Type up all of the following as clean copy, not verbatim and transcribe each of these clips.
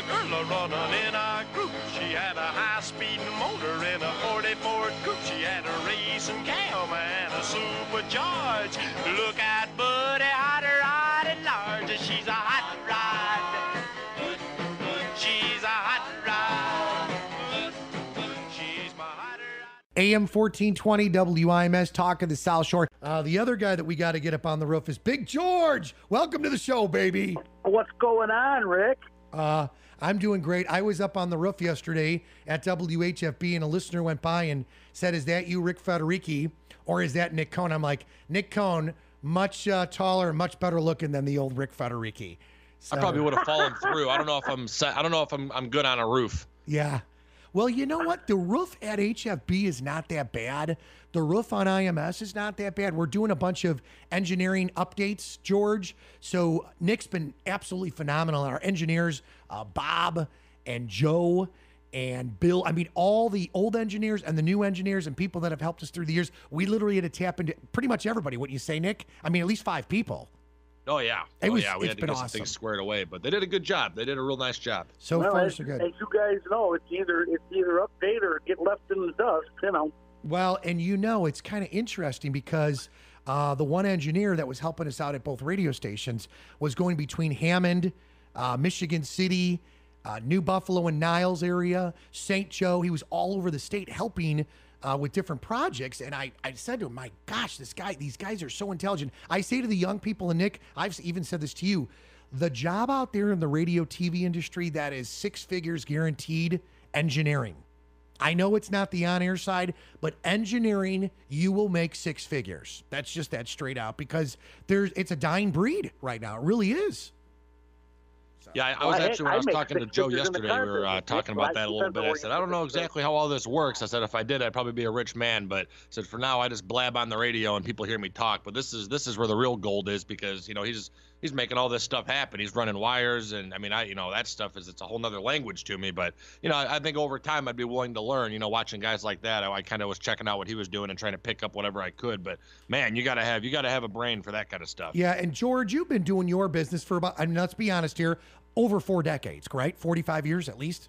a girl running in a group. She had a high-speed motor in a 40 Ford coupe. She had a racing cam and a supercharged. Look at Buddy, hot rod at large. She's a hot rod. She's a hot rod. She's my hot rod. AM 1420 WIMS, Talk of the South Shore. The other guy that we got to get up on the roof is Big George. Welcome to the show, baby. What's going on, Rick? I'm doing great. I was up on the roof yesterday at WHFB, and a listener went by and said, "Is that you, Ric Federighi, or is that Nick Cohn?" I'm like, Nick Cohn, much taller, much better looking than the old Ric Federighi. So, I probably would have fallen through. I don't know if I'm set. I don't know if I'm good on a roof. Yeah. Well, you know what? The roof at HFB is not that bad. The roof on IMS is not that bad. We're doing a bunch of engineering updates, George. So Nick's been absolutely phenomenal. Our engineers, Bob and Joe and Bill, I mean, all the old engineers and the new engineers and people that have helped us through the years, we literally had to tap into pretty much everybody. What you say, Nick? I mean, at least 5 people. Oh, yeah. We had to get some things squared away, but they did a good job. They did a real nice job. So far, so good. As you guys know, it's either update or get left in the dust, you know. Well, and you know, it's kind of interesting because the one engineer that was helping us out at both radio stations was going between Hammond, Michigan City, New Buffalo and Niles area, St. Joe. He was all over the state helping with different projects. And I said to him, my gosh, these guys are so intelligent. I say to the young people, and Nick, I've even said this to you, the job out there in the radio TV industry that is 6 figures guaranteed, engineering. I know it's not the on-air side, but engineering, you will make 6 figures. That's just that straight out, because it's a dying breed right now. It really is. So. Yeah, I was talking to Joe yesterday, we were talking about that a little bit. I said, I don't know exactly how all this works. I said, if I did, I'd probably be a rich man. But I said, for now, I just blab on the radio and people hear me talk. But this is where the real gold is, because, you know, he's making all this stuff happen. He's running wires, and I mean, that stuff it's a whole nother language to me. But, you know, I think over time I'd be willing to learn, you know, watching guys like that. I kind of was checking out what he was doing and trying to pick up whatever I could. But man, you gotta have a brain for that kind of stuff. Yeah, and George, you've been doing your business for about, I mean, let's be honest here, over 4 decades, right? 45 years at least?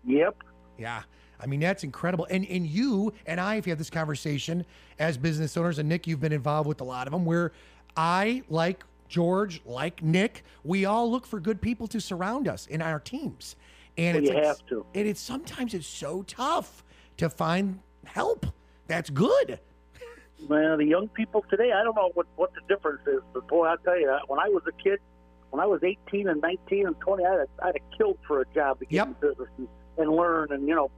Yep. Yeah. I mean, that's incredible. And you and I have had this conversation as business owners, and Nick, you've been involved with a lot of them, where I, like George, like Nick, we all look for good people to surround us in our teams. And well, you have to. And sometimes it's so tough to find help that's good. Well, the young people today, I don't know what the difference is, but boy, I'll tell you, when I was a kid, when I was 18 and 19 and 20, I'd have killed for a job to get in business and learn and, you know,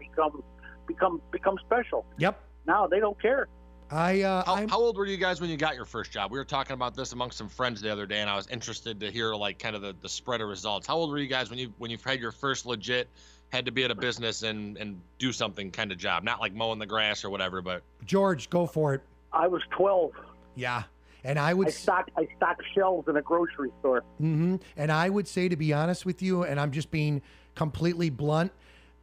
become special. Yep. Now they don't care. How old were you guys when you got your first job? We were talking about this amongst some friends the other day, and I was interested to hear like kind of the spread of results. How old were you guys when you had your first legit, had to be at a business and do something kind of job, not like mowing the grass or whatever? But George, go for it. I was 12. Yeah. And I stocked shelves in a grocery store. Mm-hmm. And I would say, to be honest with you, and I'm just being completely blunt,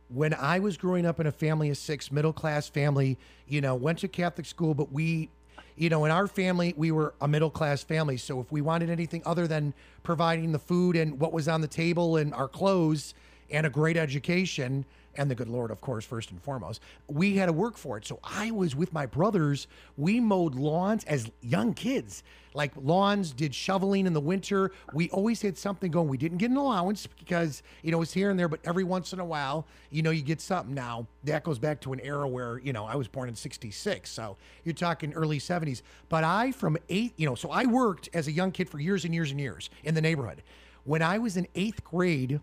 when I was growing up in a family of 6, middle-class family, you know, went to Catholic school, but we, you know, in our family, we were a middle-class family. So if we wanted anything other than providing the food and what was on the table and our clothes and a great education, and the good Lord, of course, first and foremost, we had to work for it. So I was with my brothers. We mowed lawns as young kids, like lawns, did shoveling in the winter. We always had something going. We didn't get an allowance because, you know, it's here and there, but every once in a while, you know, you get something. Now, that goes back to an era where, you know, I was born in 66. So you're talking early 70s. But so I worked as a young kid for years and years and years in the neighborhood. When I was in 8th grade,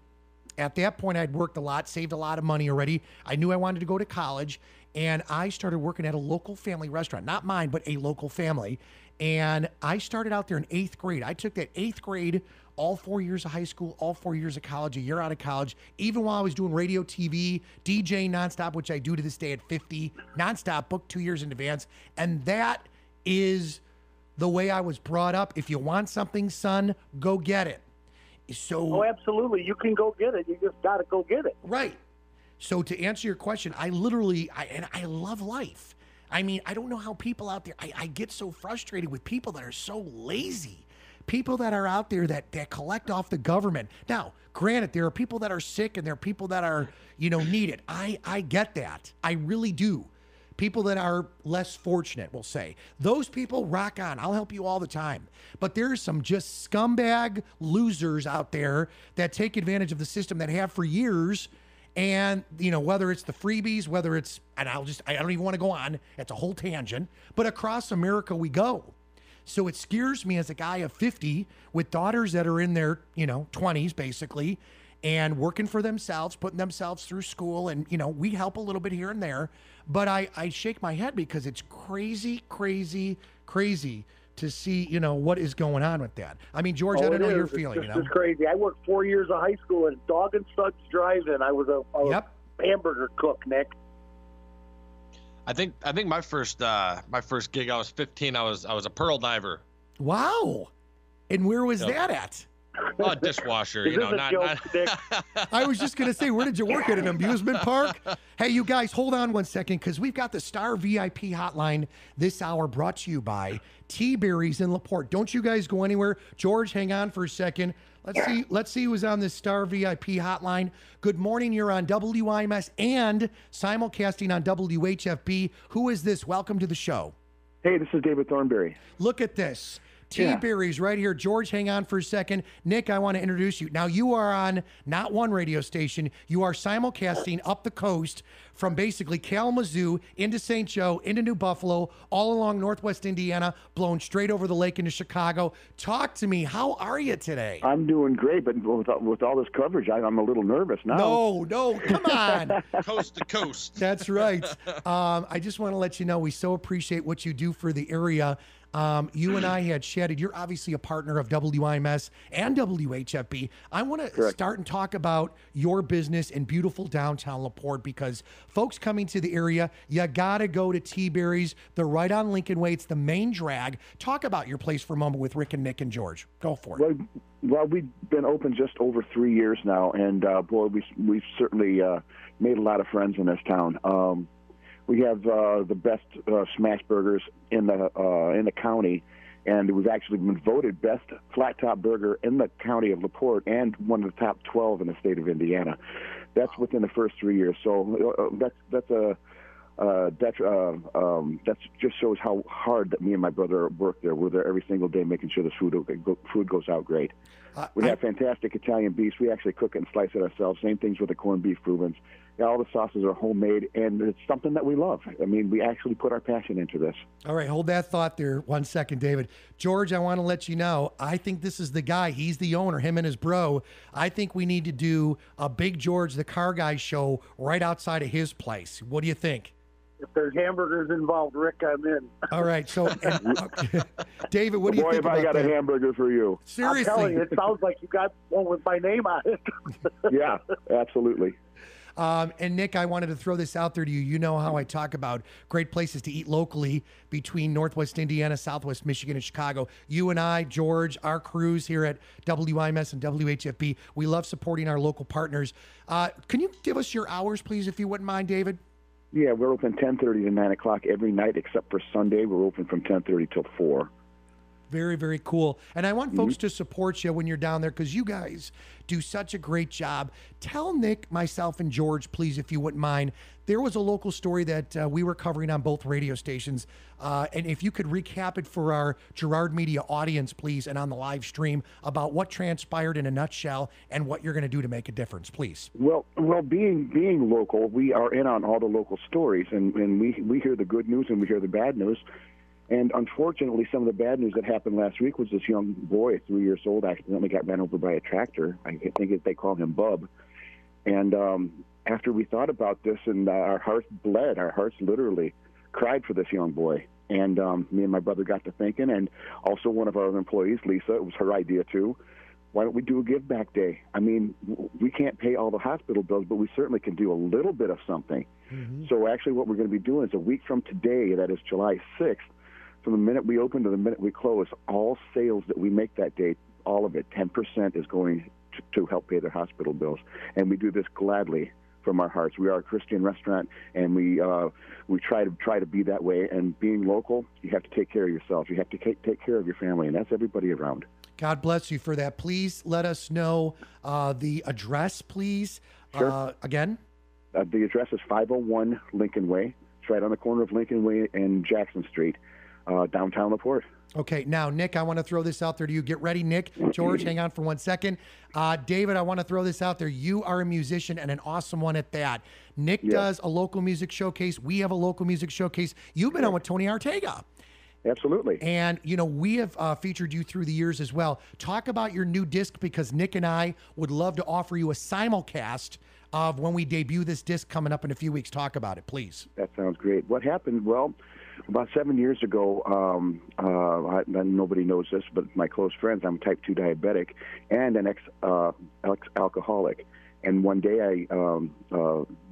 at that point, I'd worked a lot, saved a lot of money already. I knew I wanted to go to college, and I started working at a local family restaurant. Not mine, but a local family. And I started out there in 8th grade. I took that 8th grade, all 4 years of high school, all 4 years of college, a year out of college, even while I was doing radio, TV, DJing nonstop, which I do to this day at 50, nonstop, booked 2 years in advance. And that is the way I was brought up. If you want something, son, go get it. So, absolutely. You can go get it. You just got to go get it. Right. So to answer your question, I love life. I mean, I don't know how people out there, I get so frustrated with people that are so lazy. people that are out there that collect off the government. Now, granted, there are people that are sick and there are people that are, need it. I get that. I really do. People that are less fortunate, we'll say. Those people, rock on. I'll help you all the time. But there's some just scumbag losers out there that take advantage of the system that have for years. And, whether it's the freebies, whether it's, and I don't even want to go on. It's a whole tangent. But across America we go. So it scares me as a guy of 50 with daughters that are in their, 20s basically, and working for themselves, putting themselves through school. And, we help a little bit here and there. But I shake my head because it's crazy, crazy, crazy to see, what is going on with that. I mean, George, I don't know your feeling. It's crazy. I worked 4 years of high school at Dog and Suds Drive-In. I was a hamburger cook, Nick. I think my first gig, I was 15. I was a pearl diver. Wow. And where was that at? Oh, dishwasher, I was just going to say, where did you work at an amusement park? Hey, you guys, hold on one second, because we've got the Star VIP hotline this hour brought to you by T-Berries in LaPorte. Don't you guys go anywhere. George, hang on for a second. Let's see who's on this Star VIP hotline. Good morning. You're on WIMS and simulcasting on WHFB. Who is this? Welcome to the show. Hey, this is David Thornberry. Look at this. T-Berries right here. George, hang on for a second. Nick, I want to introduce you. Now, you are on not one radio station. You are simulcasting up the coast from basically Kalamazoo into St. Joe, into New Buffalo, all along Northwest Indiana, blowing straight over the lake into Chicago. Talk to me. How are you today? I'm doing great, but with all this coverage, I'm a little nervous now. No, come on. Coast to coast. That's right. I just want to let you know we so appreciate what you do for the area. You and I had chatted. You're obviously a partner of WIMS and WHFB. I want to start and talk about your business in beautiful downtown LaPorte, because folks coming to the area, you got to go to T-Berries. They're right on Lincoln Way. It's the main drag. Talk about your place for a moment with Rick and Nick and George. Go for it. Well, we've been open just over 3 years now, and we've certainly made a lot of friends in this town. We have the best smash burgers in the county, and we've actually been voted best flat top burger in the county of LaPorte and one of the top 12 in the state of Indiana. That's within the first 3 years. So that just shows how hard that me and my brother work there. We're there every single day, making sure the food goes out great. We have fantastic Italian beefs. We actually cook it and slice it ourselves. Same things with the corned beef Reubens. All the sauces are homemade, and it's something that we love. I mean, we actually put our passion into this. All right, hold that thought there 1 second, David. George, I want to let you know, I think this is the guy. He's the owner, him and his bro. I think we need to do a big George the Carguy show right outside of his place. What do you think? If there's hamburgers involved, Rick, I'm in. All right, so David, what do you think about that? Boy, if I got a hamburger for you. Seriously. I'm telling you, it sounds like you got one with my name on it. Yeah, absolutely. And Nick, I wanted to throw this out there to you. You know how I talk about great places to eat locally between Northwest Indiana, Southwest Michigan, and Chicago. You and I, George, our crews here at WIMS and WHFB, we love supporting our local partners. Can you give us your hours, please, if you wouldn't mind, David? Yeah, we're open 10:30 to 9 o'clock every night, except for Sunday. We're open from 10:30 till 4. Very, very cool. And I want folks to support you when you're down there, because you guys do such a great job. Tell Nick, myself, and George, please, if you wouldn't mind. There was a local story that we were covering on both radio stations. And if you could recap it for our Girard Media audience, please, and on the live stream, about what transpired in a nutshell and what you're going to do to make a difference, please. Well, being local, we are in on all the local stories, and we hear the good news and we hear the bad news. And unfortunately, some of the bad news that happened last week was this young boy, 3 years old, accidentally got ran over by a tractor. I think they call him Bub. And after we thought about this, and our hearts bled, our hearts literally cried for this young boy. And me and my brother got to thinking, and also one of our other employees, Lisa, it was her idea too. Why don't we do a give back day? I mean, we can't pay all the hospital bills, but we certainly can do a little bit of something. Mm-hmm. So actually what we're going to be doing is a week from today, that is July 6th, from the minute we open to the minute we close, all sales that we make that day, all of it, 10% is going to help pay their hospital bills. And we do this gladly from our hearts. We are a Christian restaurant, and we try to be that way. And being local, you have to take care of yourself. You have to take care of your family, and that's everybody around. God bless you for that. Please let us know the address, please. Sure. Again? The address is 501 Lincoln Way. It's right on the corner of Lincoln Way and Jackson Street, downtown LaPorte. Okay, now, Nick, I want to throw this out there to you. Get ready, Nick. George, hang on for 1 second. David, I want to throw this out there. You are a musician and an awesome one at that. Nick does a local music showcase. We have a local music showcase. You've been on with Tony Ortega. Absolutely. And, we have featured you through the years as well. Talk about your new disc, because Nick and I would love to offer you a simulcast of when we debut this disc coming up in a few weeks. Talk about it, please. That sounds great. What happened? Well, about 7 years ago, nobody knows this, but my close friends, I'm type 2 diabetic and an ex-alcoholic. And one day,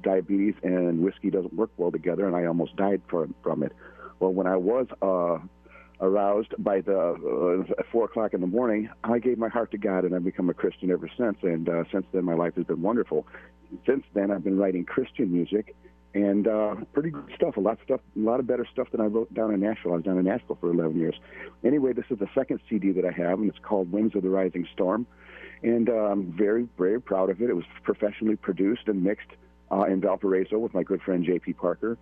diabetes and whiskey doesn't work well together, and I almost died from it. Well, when I was aroused by the 4 o'clock in the morning, I gave my heart to God, and I've become a Christian ever since. And since then, my life has been wonderful. Since then, I've been writing Christian music. And pretty good stuff, a lot of better stuff than I wrote down in Nashville. I was down in Nashville for 11 years. Anyway, this is the second CD that I have, and it's called WIMS of the Rising Storm. And I'm very, very proud of it. It was professionally produced and mixed in Valparaiso with my good friend J.P. Parker.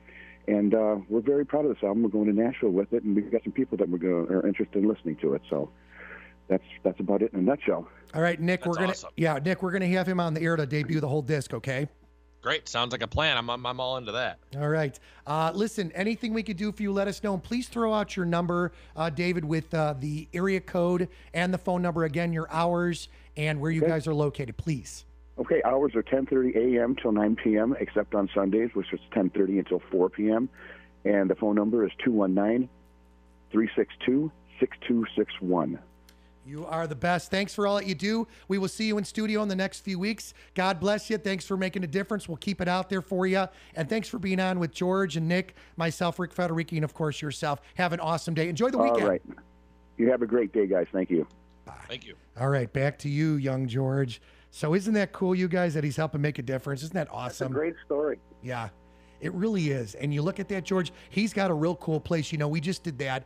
And we're very proud of this album. We're going to Nashville with it, and we've got some people that are interested in listening to it. So that's about it in a nutshell. All right, Nick, Awesome. Nick, we're gonna have him on the air to debut the whole disc, okay? Great. Sounds like a plan. I'm all into that. All right. Listen, anything we could do for you, let us know. And please throw out your number, David, with the area code and the phone number. Again, your hours and where you guys are located, please. Okay, hours are 10:30 a.m. till 9 p.m., except on Sundays, which is 10:30 until 4 p.m. And the phone number is 219-362-6261. You are the best. Thanks for all that you do. We will see you in studio in the next few weeks. God bless you. Thanks for making a difference. We'll keep it out there for you. And thanks for being on with George and Nick, myself, Ric Federighi, and, of course, yourself. Have an awesome day. Enjoy the weekend. All right. You have a great day, guys. Thank you. Bye. Thank you. All right, back to you, young George. So isn't that cool, you guys, that he's helping make a difference? Isn't that awesome? That's a great story. Yeah, it really is. And you look at that, George, he's got a real cool place. We just did that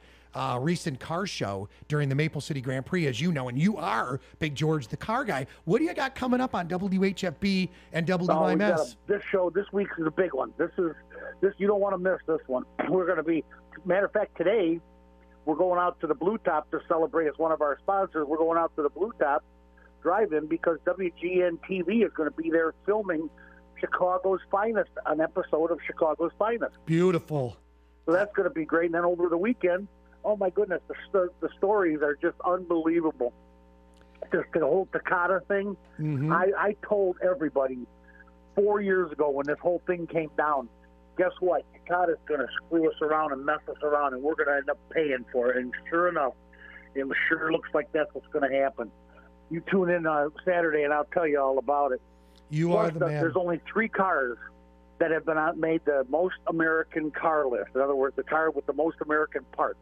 recent car show during the Maple City Grand Prix, as you know, and you are big George the Carguy. What do you got coming up on WHFB and WIMS? This show this week is a big one. This you don't want to miss this one. We're going to be, matter of fact, today we're going out to the Blue Top to celebrate. As one of our sponsors, we're going out to the Blue Top Drive-In because WGN TV is going to be there filming Chicago's Finest, an episode of Chicago's Finest. Beautiful. So that's going to be great. And then over the weekend, oh my goodness, the stories are just unbelievable. Just the whole Takata thing. Mm-hmm. I told everybody 4 years ago when this whole thing came down, guess what? Takata's going to screw us around and mess us around, and we're going to end up paying for it. And sure enough, it sure looks like that's what's going to happen. You tune in on Saturday, and I'll tell you all about it. You are the man. There's only 3 cars that have been made the most American car list. In other words, the car with the most American parts.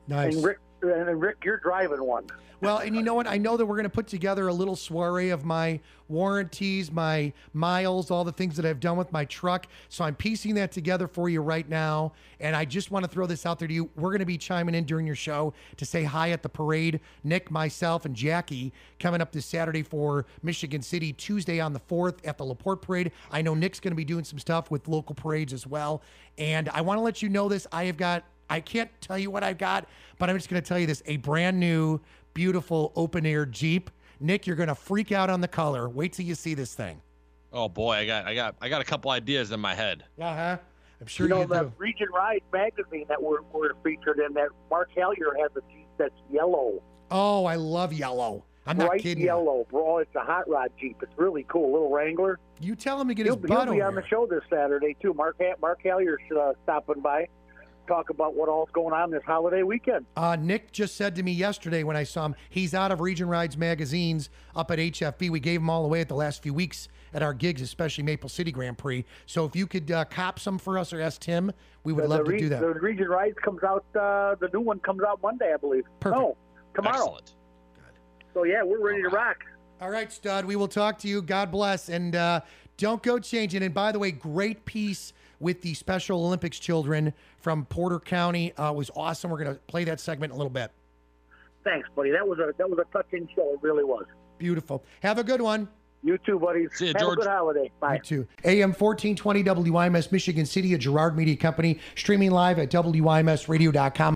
Nice. And Rick, you're driving one. Well, and you know what? I know that we're going to put together a little soiree of my warranties, my miles, all the things that I've done with my truck. So I'm piecing that together for you right now. And I just want to throw this out there to you. We're going to be chiming in during your show to say hi at the parade. Nick, myself, and Jackie coming up this Saturday for Michigan City, Tuesday on the 4th at the LaPorte Parade. I know Nick's going to be doing some stuff with local parades as well. And I want to let you know this. I can't tell you what I've got, but I'm just going to tell you this, a brand new, beautiful open-air Jeep. Nick, you're going to freak out on the color. Wait till you see this thing. Oh boy, I got a couple ideas in my head. Uh-huh. I'm sure you do. The Region Ride magazine that we're featured in, that Mark Hallier has a Jeep that's yellow. Oh, I love yellow. I'm not kidding. Bright yellow, bro. It's a hot rod Jeep. It's really cool. Little Wrangler. You tell him to get his butt He'll be over on the here. show this Saturday, too. Mark Hallier's stopping by. Talk about what all's going on this holiday weekend. Nick just said to me yesterday when I saw him, he's out of Region Rides magazines up at HFB. We gave them all away at the last few weeks at our gigs, especially Maple City Grand Prix. So if you could cop some for us or ask Tim, we would love to do that. The Region Rides comes out, the new one comes out Monday, I believe. Perfect. No, tomorrow. Excellent. So yeah, we're ready to rock. All right, stud. We will talk to you. God bless. And don't go changing. And by the way, great piece with the Special Olympics children from Porter County. Was awesome. We're going to play that segment in a little bit. Thanks, buddy. That was a touching show. It really was. Beautiful. Have a good one. You too, buddy. See you, Have George. a good holiday. Bye. You too. AM 1420 WIMS, Michigan City, a Girard Media Company, streaming live at WIMSradio.com.